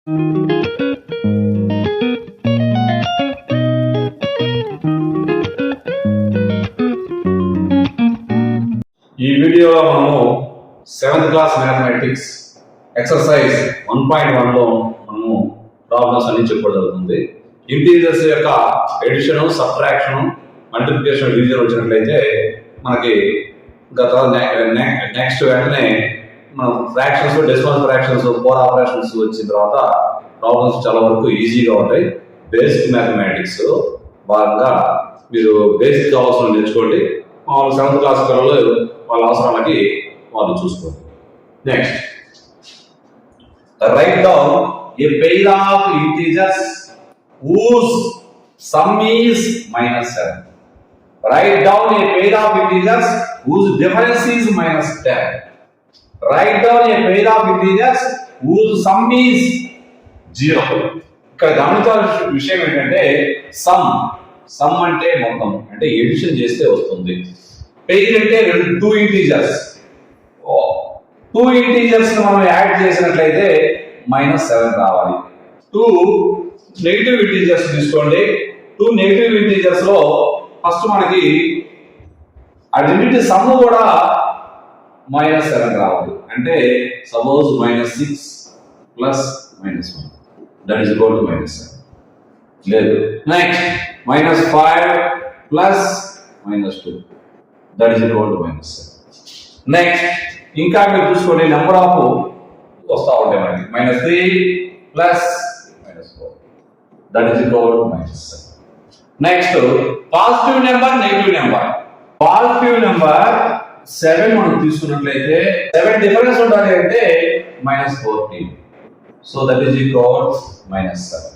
ఈ వీడియోలో మనము 7th క్లాస్ మ్యాథమెటిక్స్ ఎక్సర్సైజ్ 1.1లో మనము ప్రాబ్లమ్స్ అన్ని చెప్పడం జరుగుతుంది. ఇంటీజర్స్ యొక్క ఎడిషన్, సబ్ట్రాక్షన్, మల్టిప్లికేషన్, డివిజన్ వచ్చినట్లయితే మనకి నెక్స్ట్ వెంటనే మనం fractions, decimal fractions, four operations వచ్చిన తర్వాత ప్రాబ్లమ్స్ చాలా వరకు ఈజీగా ఉంటాయి. బేసిక్ మ్యాథమెటిక్స్ భాగంగా మీరు బేసిక్ అవసరం నేర్చుకోండి. మామూలు 7th క్లాస్ పిల్లలు వాళ్ళ అవసరాలకి వాళ్ళు చూసుకోండి. Next, right down a pair of integers whose sum is -7. Write down a pair of integers whose difference is -10. Write down a pair of integers whose sum is 0. ఇక్కడ గమనించాల్సిన విషయం ఏంటంటే సమ్ అంటే మొత్తం, అంటే ఎడిషన్ చేస్తే వస్తుంది. పెయిర్ అంటే టూ ఇంటీజర్స్ మనం యాడ్ చేసినట్లయితే -7 రావాలి. 2 నెగిటివ్ ఇంటీజర్స్ తీసుకోండి. 2 నెగిటివ్ ఇంటీజర్స్ లో ఫస్ట్ మనకి అన్నిటి సమ్ కూడా -7 రావాలి. అంటే suppose -6 plus -1 that is equal to -7. లేదు, next -5 plus -2 that is equal to -7. Next ఇంకా మీరు చూసుకోండి, నెంబర్ ఆఫ్ వస్తా ఉంటాయి మనకి -3 plus -4 that is equal to -7. Next positive number, negative number. Positive number 7 మనం తీసుకున్నట్లయితే 7 డిఫరెన్స్ ఉండాలి అంటే -14. So that is equal -7.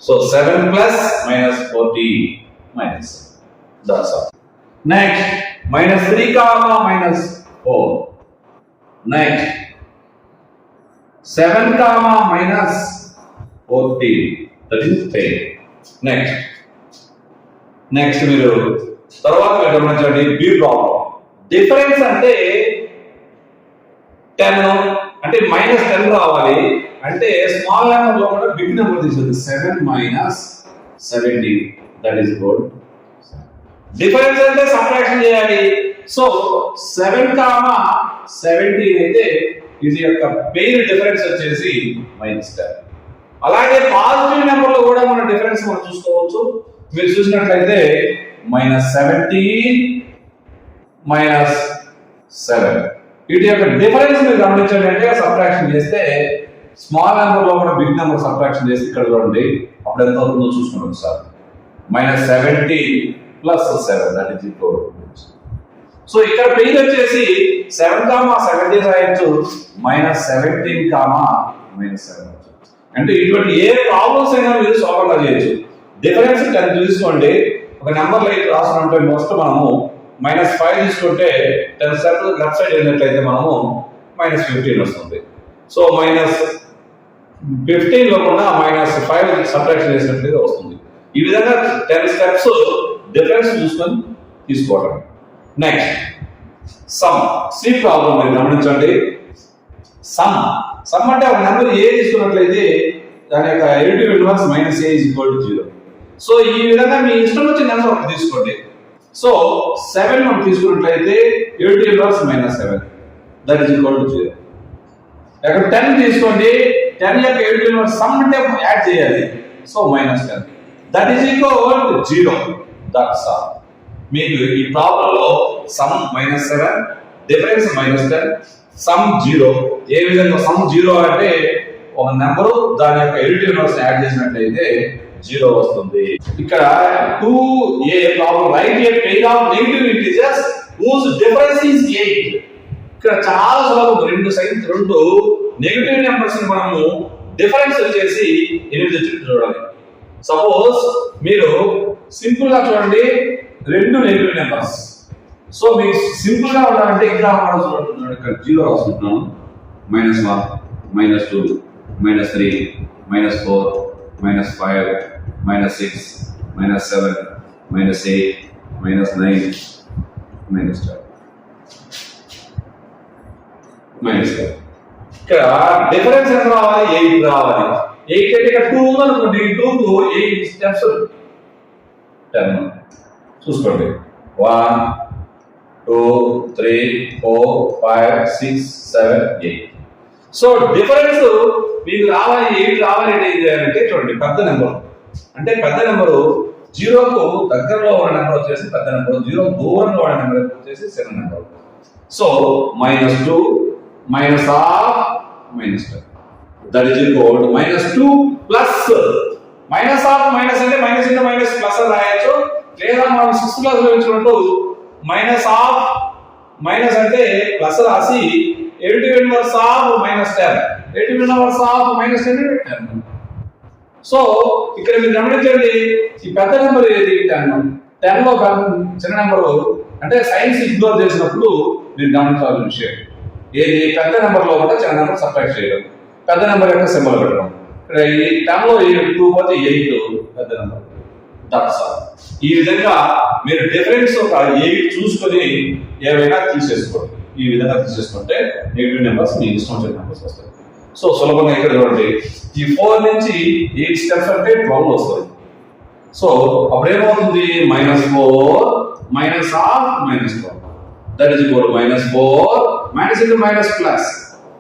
So 7 plus -14 -7. That's all. Next -3 comma -4. Next 7 comma -14 that is 10. Next మీరు తర్వాత గమనించండి, బి ప్రాబ్లం. డిఫరెన్స్ అంటే 10 అంటే -10 రావాలి. అంటే స్మాల్ నెంబర్ లో కూడా బిగ్ నెంబర్ తీసుకోండి. 7 - 17 దట్ ఈస్ గుడ్. డిఫరెన్స్ అంటే సబ్ట్రాక్షన్ చేయాలి. సో 7 కామా 17 అయితే ఇది యొక్క పెయిర్ డిఫరెన్స్ వచ్చేసి -10. అలాగే పాజిటివ్ నెంబర్ లో కూడా మన డిఫరెన్స్ మనం చూసుకోవచ్చు. మీరు చూసినట్లయితే -17 -7 వీటి యొక్క డిఫరెన్స్ మీరు గమనించండి. అంటే సబ్ట్రాక్షన్ చేస్తే స్మాల్ నెంబర్ లో కూడా బిగ్ నెంబర్ సబ్ట్రాక్షన్ చేస్తే ఇక్కడ చూడండి అప్పుడు ఎంత అవుతుందో చూసుకోండి ఒకసారి. -17 plus 7 that is equal. So ఇక్కడ పెయిర్ వచ్చేసి 7 కామా 17 రాయొచ్చు, -17 కామా -7. అంటే ఇటువంటి ఏ ప్రాబ్లమ్స్ అయినా మీరు సాల్వ్ చేయొచ్చు. డిఫరెన్స్ 10 తీసుకోండి, ఒక నెంబర్ లైట్ రాసుకుంటే మోస్ట్ మనము -5 తీసుకుంటే 10 స్టెప్ లెఫ్ట్ సైడ్ వెళ్ళినట్లయితే మనము -15 వస్తుంది. సో -15 లో కూడా -5 సబ్ట్రాక్షన్ చేసినట్లయితే వస్తుంది. ఈ విధంగా 10 స్టెప్స్ డిఫరెన్స్ చూసుకొని తీసుకోవడం. నెక్స్ట్ సి ప్రాబ్లం మీరు గమనించండి. సమ్ అంటే ఒక నెంబర్ ఏ తీసుకున్నట్లయితే దాని యొక్క ఎడిటివ్ ఇన్వర్స్ -a = 0. సో ఈ విధంగా మీ ఇష్టం వచ్చిన నెంబర్ ఒకటి తీసుకోండి. సో 7 మనం తీసుకున్నట్లయితే additive inverse -7 that is equal to 0. ఇక్కడ 10 తీసుకోండి, 10 యొక్క ఎడిటివ్ ఇన్వర్స్ సమ్ అంటే యాడ్ చేయాలి. So -10 that is equal to 0. That's all. మీకు ఈ ప్రాబ్లం లో సమ్ -7, డిఫరెన్స్ -10, సమ్ 0. ఏ విధంగా సమ్ 0 అంటే ఒక నెంబరు దాని యొక్క ఎడిటివ్ ఇన్వర్స్ యాడ్ చేసినట్లయితే 0 వస్తుంది. ఇక్కడ 2a problem, right a pair of negative integers whose difference is 8. ఇక్కడ చాలా సులభం. రెండు నెగటివ్ నెంబర్స్ ని మనము డిఫరెన్స్ వచ్చేసి 8 చుట్టూ చూడాలి. సపోజ్ మీరు సింపుల్ గా చూడండి, 2 నెగటివ్ నెంబర్స్. సో మీకు సింపుల్ గా ఉండాలంటే ఇక్కడ 0 రాసుకుంటున్నాను. -1 -2 -3 -4 -5 -6 -7 -8 -9 -10 -10. ఇక్కడ డిఫరెన్స్ ఎంత రావాలి? 8 రావాలి. 8 అంటే ఇక్కడ 2 ఉందనుకోండి, 2 కు 8 స్టెప్స్ 10 చూసుకోండి. 1 2 3 4 5 6 7 8. సో డిఫరెన్స్ మీకు రావాలి, 8 రావాలి అంటే చూడండి, పెద్ద నెంబర్ అంటే పెద్ద నెంబరు 0కు దగ్గరలో ఉన్న నెంబర్ వచ్చేసి పెద్ద నెంబర్, 0 దూరంలో ఉన్న నెంబర్ వచ్చేసి చిన్న number. So -2 -half -10 that is equal to -2 plus -half minus అంటే మైనస్ ఇంటూ మైనస్ ప్లస్ అని రాయొచ్చు, లేదా మనం 6th క్లాస్ లో ఇచ్చినట్టు -half మైనస్ అంటే ప్లస్ రాసి additive inverse of -10 additive inverse of -10. So ఇక్కడ మీరు గమనించండి, ఈ పెద్ద నెంబర్ ఏది? 10 లో చిన్న నెంబరు అంటే సైన్స్ ఇగ్నోర్ చేసినప్పుడు మీరు గమనించాల్సిన విషయం ఏది? పెద్ద నెంబర్ లో కూడా చిన్న నెంబర్ సబ్ట్రాక్ట్ చేయడం, పెద్ద నెంబర్ యొక్క సింబల్ పెట్టడం. ఇక్కడ ఈ 10 లో 2 పోతే 8 పెద్ద నెంబర్. That's all. ఈ విధంగా మీరు డిఫరెన్స్ ఒక 8 చూసుకొని ఏవైనా తీసేసుకోండి. ఈ విధంగా తీసేసుకుంటే నెగిటివ్ నెంబర్స్ మీ ఇష్టం వచ్చిన నెంబర్స్ వస్తాయి. సో సులభంగా ఇక్కడ చూడండి, ఈ 4 నుంచి 8 స్టెప్స్ అంటే 12 వస్తుంది. సో అప్పుడు ఏమవుతుంది? -4 -half -12 that is equal -4 minus into minus plus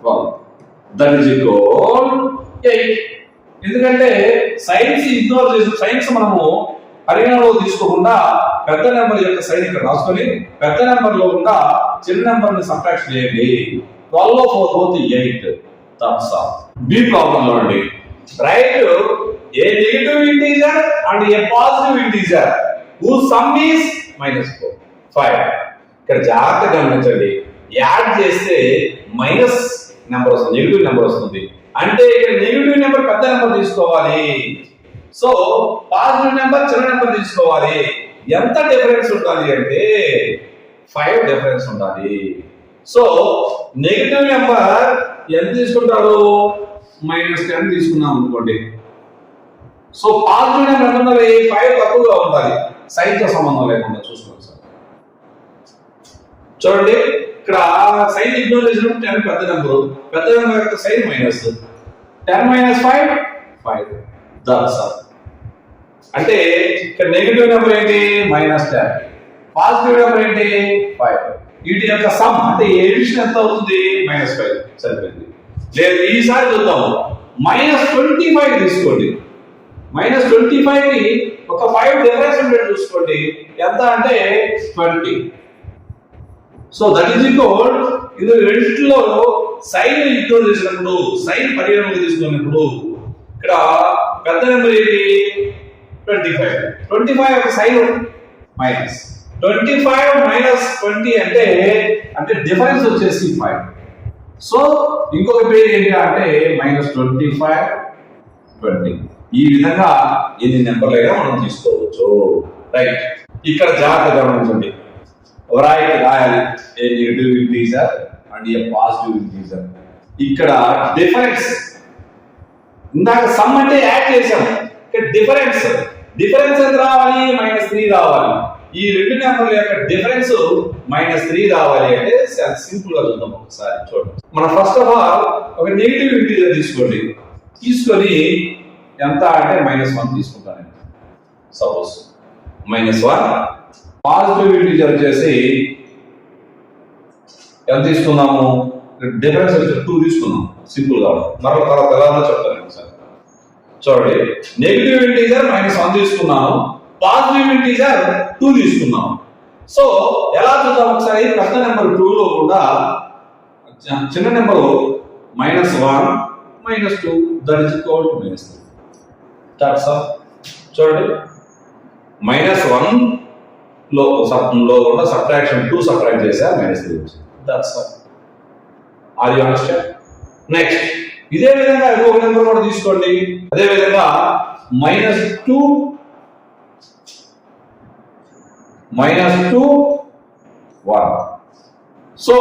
12 that is equal 8. ఎందుకంటే సైన్స్ ఇగ్నోర్ చేసి సైన్స్ మనము పరిగణలో తీసుకోకుండా పెద్ద నెంబర్ యొక్క సైన్ ఇక్కడ రాసుకొని పెద్ద నెంబర్ లో ఉన్న చిన్న నెంబర్ ని సబ్ట్రాక్ట్ చేయండి. 12 లో 4 పోతే 8. That's all. బి ప్రాబ్లం లో అండి, right A negative integer and a positive integer whose sum is -4 5. ఇక్కడ జాగ్రత్తగా గమనించండి, యాడ్ చేస్తే మైనస్ నెంబర్ వస్తుంది, నెగిటివ్ నెంబర్ వస్తుంది. అంటే ఇక్కడ నెగిటివ్ నెంబర్ పెద్ద నెంబర్ తీసుకోవాలి, సో పాజిటివ్ నెంబర్ చిన్న నెంబర్ తీసుకోవాలి. ఎంత డిఫరెన్స్ ఉండాలి అంటే 5 డిఫరెన్స్ ఉండాలి. సో నెగిటివ్ నెంబర్ ఎంత తీసుకుంటారు? -10 తీసుకున్నాం అనుకోండి. సో పాజిటివ్ నెంబర్ ఎంత ఉండాలి? 5 తక్కువగా ఉండాలి, సైన్ తో సంబంధం లేకుండా చూసుకోండి సార్. చూడండి, ఇక్కడ సైన్ ఇగ్నోర్ చేసినప్పుడు 10 పెద్ద నెంబరు, పెద్ద నెంబర్ యొక్క సైన్ -10 -5 5. That's all. అంటే ఇక్కడ నెగిటివ్ నెంబర్ ఏంటి? -10, పాజిటివ్ నెంబర్ ఏంటి? 5. వీటి యొక్క సమ్ అంటే ఎడిషన్ ఎంత అవుతుంది? -5. సరిపోయింది. లేదు ఈసారి చూద్దాం, -25 తీసుకోండి. -25 కి ఒక 5 డిఫరెన్స్ ఉండేది చూసుకోండి, ఎంత అంటే 20. సో దట్ ఈజ్ ఈక్వల్, ఇది రెండిట్లో సైన్ ఇగ్నోర్ చేసినప్పుడు, సైన్ పరిగణలోకి తీసుకున్నప్పుడు ఇక్కడ పెద్ద నెంబర్ ఏంటి? 25. 25 ఒక సైన్ మైనస్ 25 -20 అంటే డిఫరెన్స్ వచ్చేసి 5. సో ఇంకొక పేరు ఏంటి అంటే -25 20. ఈ విధంగా ఎన్ని నెంబర్లైనా మనం తీసుకోవచ్చు. రైట్, ఇక్కడ జాగ్రత్తగా గమనించండి, రైట్ రాయాలి a negative integer and a positive integer. ఇక్కడ డిఫరెన్స్ ఇందాక సమ్ అంటే యాడ్ చేసాం, ఇక్కడ డిఫరెన్స్ ఎంత రావాలి? -3 రావాలి. ఈ రెండు నెంబర్ల యొక్క డిఫరెన్స్ -3 రావాలి అంటే సింపుల్ గా చూద్దాం ఒకసారి. చూడండి, మనం ఫస్ట్ ఆఫ్ ఆల్ ఒక నెగిటివ్ ఇంటీజర్ తీసుకొని ఎంత అంటే -1 తీసుకుంటాను. సపోజ్ -1. పాజిటివ్ ఇంటీజర్ వచ్చేసి ఎంత తీసుకున్నాము? డిఫరెన్స్ వచ్చి 2 తీసుకున్నాం. సింపుల్ గా మరొక తర్వాత ఎలా చెప్తాను ఒకసారి. చూడండి, నెగిటివ్ ఇంటీజర్ -1 తీసుకున్నాను, పాజిటివ్ ఇంటీజర్ 2 తీసుకున్నాం. సో ఎలా చూద్దాం ఒకసారి. పెద్ద నెంబర్ 2 లో కూడా చిన్న number -1 -2 that is equal to -3. That's all. చూడండి, -1 లో కూడా సబ్ట్రాక్షన్ 2 సబ్ట్రాక్ట్ చేసా -3 వచ్చింది. That's all. Are you understand? Next ఇదే విధంగా ఇంకొక నెంబర్ కూడా తీసుకోండి. అదే విధంగా -2 1. సో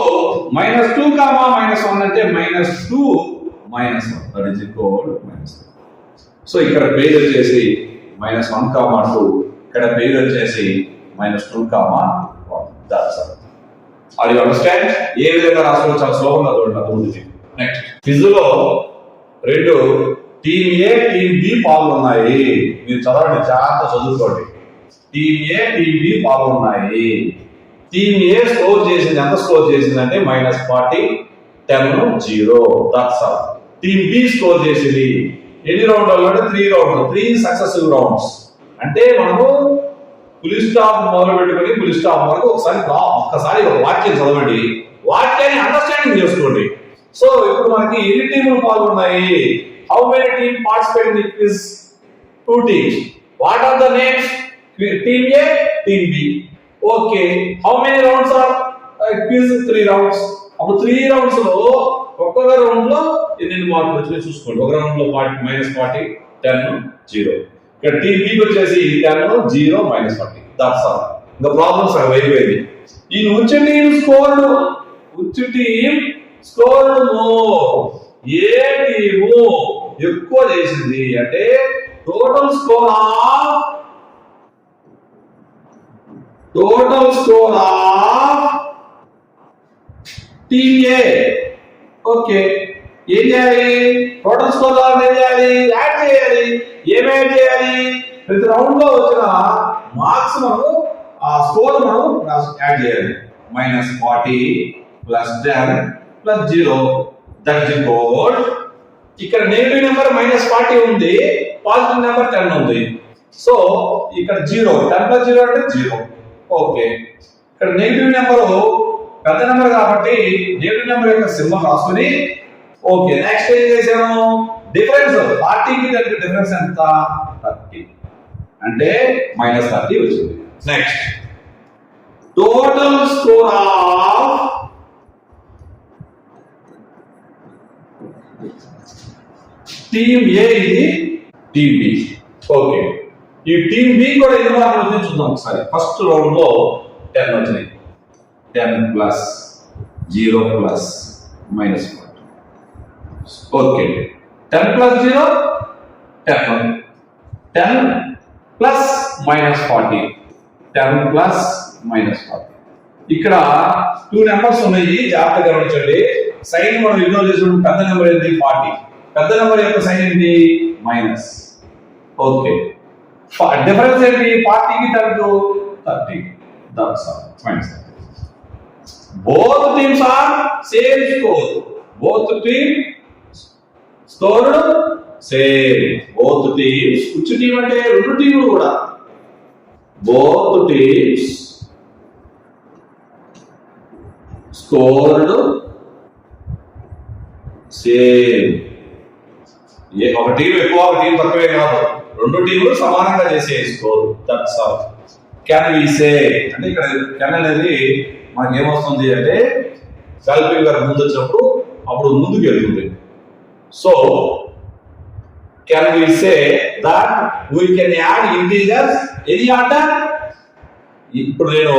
-2, -1 అంటే -2 -1 that is equal to -3. So ఇక్కడ పేజ్ వచ్చేసి -1, 2. ఇక్కడ పేజ్ వచ్చేసి -2, 1. That's all. Are you understand? ఏ విధంగా రాసుకోవచ్చు చాలా సులభంగా చూడండి. నెక్స్ట్ క్విజ్ లో రెండు టీమ్ ఏ టీమ్ బి పాల్గొన్నాయి. మీరు చదవండి, జాగ్రత్త చదువుకోండి. టీమ్ ఏ టీమ్ బి పాల్గొన్నాయి. టీమ్ ఏ స్కోర్ చేసింది, ఎంత స్కోర్ చేసింది అంటే -40, 10, 0. That's all. Team B score చేసింది ఎన్ని రౌండ్లు అంటే 3 రౌండ్లు, 3 సక్సెసివ్ రౌండ్స్. అంటే మనము ఫుల్ స్టాప్ మొదలు పెట్టుకొని ఫుల్ స్టాప్ వరకు ఒక్కసారి ఒక వాక్యం చదవండి, వాక్యాన్ని అండర్స్టాండింగ్ చేసుకోండి. సో ఇప్పుడు మనకి ఎన్ని టీములు పాల్గొన్నాయి? How many team participate in the quiz? 2 teams. What are the names? Team A, team B. Okay, how many rounds are quiz? 3 rounds. అప్పుడు 3 rounds లో ఒక్కొక్క రౌండ్ లో ఎన్ని మార్కులు వచ్చాయో చూసుకోండి. ఒక రౌండ్ లో -40, 10, 0. ఇక్కడ టీమ్ బి వచ్చేసి 10, 0, -40. That's all. ఇంకా ప్రాబ్లమ్స్ అయిపోయింది. ఈ ఉచ్ టీమ్ స్కోర్డ్ మోర్. ఏ టీము ఎక్కువ చేసింది అంటే total score of team A. Okay, ఏం చేయాలి? టోటల్ స్కోర్ ఏం చేయాలి? యాడ్ చేయాలి. ఏం యాడ్ చేయాలి? ప్రతి రౌండ్ లో వచ్చిన మార్క్స్ మనం ఆ స్కోర్ మనం యాడ్ చేయాలి. -40 + 10 + 0. That is equal. ఇక్కడ నెగటివ్ నెంబర్ -40 ఉంది, పాజిటివ్ నెంబర్ 10 ఉంది. సో ఇక్కడ 0, 10 + 0 అంటే 0. ఓకే, ఇక్కడ నెగటివ్ నెంబర్ పెద్ద నెంబర్ కాబట్టి నెగటివ్ నెంబర్ యొక్క సింబల్ రాసుకొని ఓకే, నెక్స్ట్ ఏం చేశాను? డిఫరెన్స్ 40 కి డిఫరెన్స్ ఎంత? 30. అంటే -30 వచ్చింది. Next total score of team A ఇది టీమ్ బి. ఓకే, ఈ టీమ్ బి కూడా ఎన్ని మార్కులు వచ్చింది చూద్దాం ఒకసారి. ఫస్ట్ రౌండ్ లో 10 వచ్చినాయి. 10 + 0 + -40. ఓకే, 10 + 0 10, 10 + -40, 10 + -40. ఇక్కడ 2 నెంబర్స్ ఉన్నాయి, జాగ్రత్తగా గమనించండి. సైన్ మనం ఇగ్నోర్ చేసినప్పుడు పెద్ద నెంబర్ ఏంటి? 40. పెద్ద నెంబర్ యొక్క సైన్ ఏంటి? మైనస్. ఓకే, డిఫరెన్స్ ఏంటి? 40 కి 10 కు 30. That's all. -30. Both teams are same score. Both teams scored same. Both teams. Which team అంటే రెండు టీములు కూడా. Both teams scored same. ఒక టీం ఎక్కువ, ఒక టీం తక్కువే కాదు, రెండు టీములు సమానంగా చేసే score. That's all. Can we say అంటే ఇక్కడ కెన్ అనేది మనకి ఏమొస్తుంది అంటే హెల్పింగ్ వర్బ్ ముందు వచ్చినప్పుడు అప్పుడు ముందుకు వెళ్తుంది. So can we say that we can add integers any order? ఇప్పుడు నేను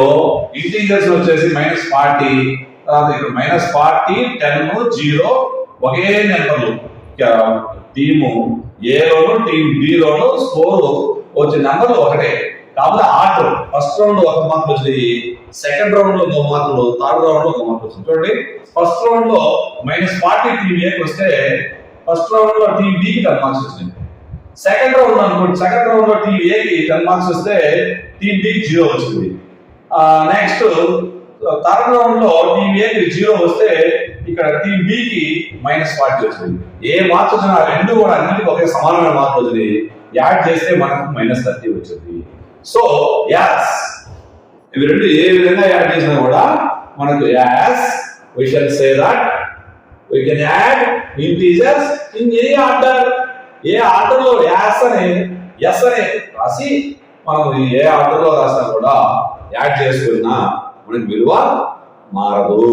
ఇంటీజర్స్ వచ్చేసి -40, ఇక్కడ -40, 10, 0 ఒకే నెంబర్లు. టీము ఏలోను టీమ్ బిలోను స్కోర్ వచ్చే నెంబర్లు ఒకటే, కాకపోతే ఆర్డర్. ఫస్ట్ రౌండ్ 1 మార్క్ వచ్చింది, సెకండ్ రౌండ్ లో 1 మార్కులు, థర్డ్ రౌండ్ లో 1 మార్క్ వచ్చింది. చూడండి, ఫస్ట్ రౌండ్ లో -40 టీమ్ ఏకి వస్తే ఫస్ట్ రౌండ్ లో టీమ్ బి కి 10 మార్క్స్ వచ్చింది. సెకండ్ రౌండ్ అనుకోండి, సెకండ్ రౌండ్ లో టీమ్ ఏ కి 10 మార్క్స్ వస్తే టీమ్ బి కి 0 వచ్చింది. నెక్స్ట్ థర్డ్ రౌండ్ లో టీమ్ ఏ కి 0 వస్తే ఇక్కడ టీమ్ బి కి -40 వచ్చింది. ఏ మార్క్స్ వచ్చినా రెండు కూడా అన్నిటికీ ఒకే సమానమైన మార్కులు వచ్చింది. యాడ్ చేస్తే మనకు -30 వచ్చింది. సో యాస్ ఇవి రెండు ఏ విధంగా యాడ్ చేసినా కూడా మనకు as we shall say that we can add integers in any order. A order లో యాస్ అనే ఎస్ అనే రాసి మనం ఏ ఆర్డర్ లో రాసినా కూడా యాడ్ చేసుకున్నా మనకి విలువ మారదు.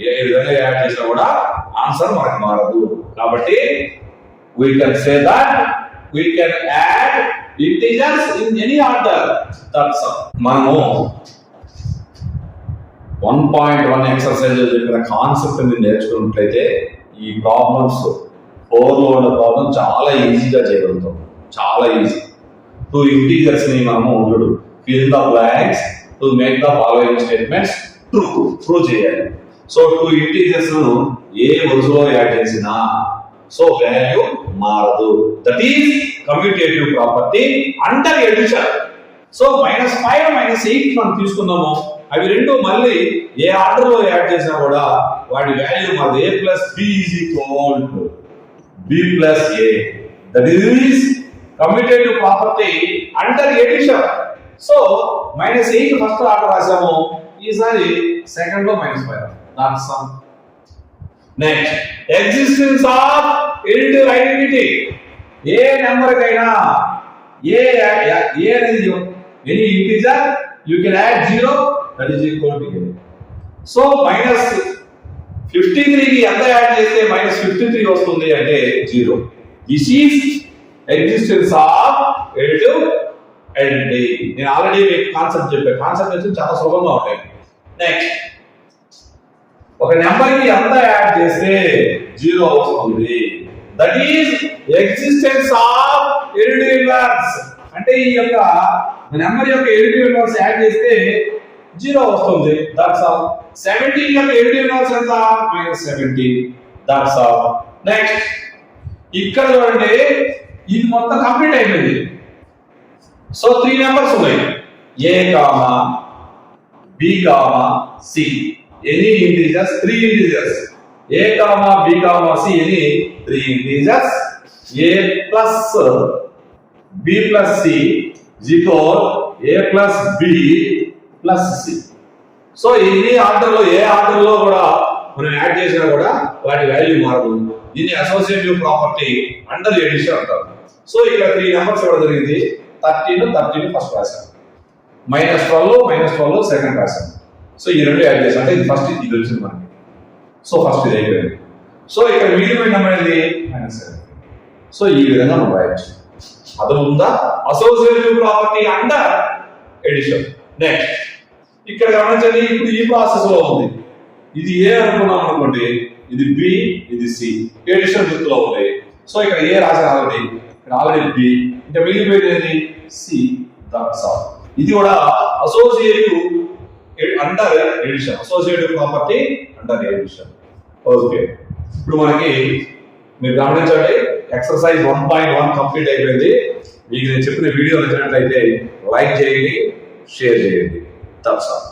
ఏ విధంగా యాడ్ చేసినా కూడా ఆన్సర్ మనకు మారదు. కాబట్టి we can say that we can add integers in any order. That's all. మనము 1.1 ఎక్సర్సైజ్ చెప్పిన కాన్సెప్ట్ ని నేర్చుకున్నట్లయితే ఈ ప్రాబ్లమ్స్ 4 లో ఉన్న ప్రాబ్లం చాలా ఈజీగా చేయగలుగుతాం. చాలా ఈజీ. 2 ఇంటీజర్స్ ని మనము fill the blanks to make the following statements true చేయాలి. సో టూ ఇంటీజర్స్ ఏ వరుసలో యాడ్ చేసినా సో వాల్యూ మారదు. That is commutative property under addition. So -5 -8 మనం తీసుకున్నాము, అవి రెండు మళ్ళీ ఏ ఆర్డర్ లో యాడ్ చేసినా కూడా వాటి వాల్యూ మారదు. a plus b is equal to b plus a. That is commutative property under addition. So -8 first order రాసాము, ఈసారి సెకండ్ లో -5. That's sum. Next, existence of additive identity. A number కైనా a అనేది any integer you can add 0, that is equal to a. So -53 కి ఎంత add చేస్తే -53 వస్తుంది అంటే 0. This is existence of additive identity. నేను ఆల్రెడీ మీకు కాన్సెప్ట్ చెప్పాను, కాన్సెప్ట్ వచ్చి చాలా సులభంగా ఉంటాయి. నెక్స్ట్, ఒక నెంబర్ కి ఎంత యాడ్ చేస్తే 0 వస్తుంది, that is existence of additive inverse. అంటే ఈ యొక్క నెంబర్ యొక్క ఎడిటివ్ ఇన్వర్స్ యాడ్ చేస్తే 0 వస్తుంది. That's all. 17 యొక్క ఎడిటివ్ ఇన్వర్స్ ఎంత? -17. That's all. నెక్స్ట్, ఇక్కడ చూడండి, ఇది మొత్తం కంప్లీట్ అయిపోయింది. సో 3 నెంబర్స్ ఉన్నాయి, a, b, c. Any integers 3 integers, a, b, c any 3 integers. a plus b plus c is equal a plus b plus c. So ఈ order లో ఏ order లో కూడా మనం యాడ్ చేసినా కూడా వాటి వాల్యూ మారదు. దీన్ని అసోసియేటివ్ ప్రాపర్టీ అండర్ ఎడిషన్ అంటారు. సో ఇక్కడ 3 నెంబర్స్ ఇవ్వడం జరిగింది. 13 ఫస్ట్ రాశాను, -12 సెకండ్ రాశాను. సో ఈ రెండు యాడ్ చేసాం అంటే ఇది ఫస్ట్, ఇది వచ్చింది మనకి. సో ఫస్ట్ ఇది అయిపోయింది. సో ఇక్కడ మిగిలిపోయిన నెంబర్ ఏంటి? -7. సో ఈ విధంగా మనం రాయొచ్చు. అర్థమవుతుందా? Associative property under addition. Next, ఇక్కడ గమనించండి, ఇప్పుడు ఈ ప్రాసెస్ లో ఉంది. ఇది ఏ అనుకున్నాం అనుకోండి, ఇది బి, ఇది సి, ఎడిషన్ గుర్తులో ఉంది. సో ఇక్కడ ఏ రాసిన ఆల్రెడీ, ఇక్కడ ఆల్రెడీ బి, ఇంకా మిగిలిపోయేది సి. That's all. ఇది కూడా associative under addition, associative property under addition. Okay, ఇప్పుడు మనకి మీరు గమనించండి, ఎక్సర్సైజ్ 1.1 కంప్లీట్ అయిపోయింది. మీకు నేను చెప్పిన వీడియో నచ్చినట్లయితే లైక్ చేయండి, షేర్ చేయండి. That's all.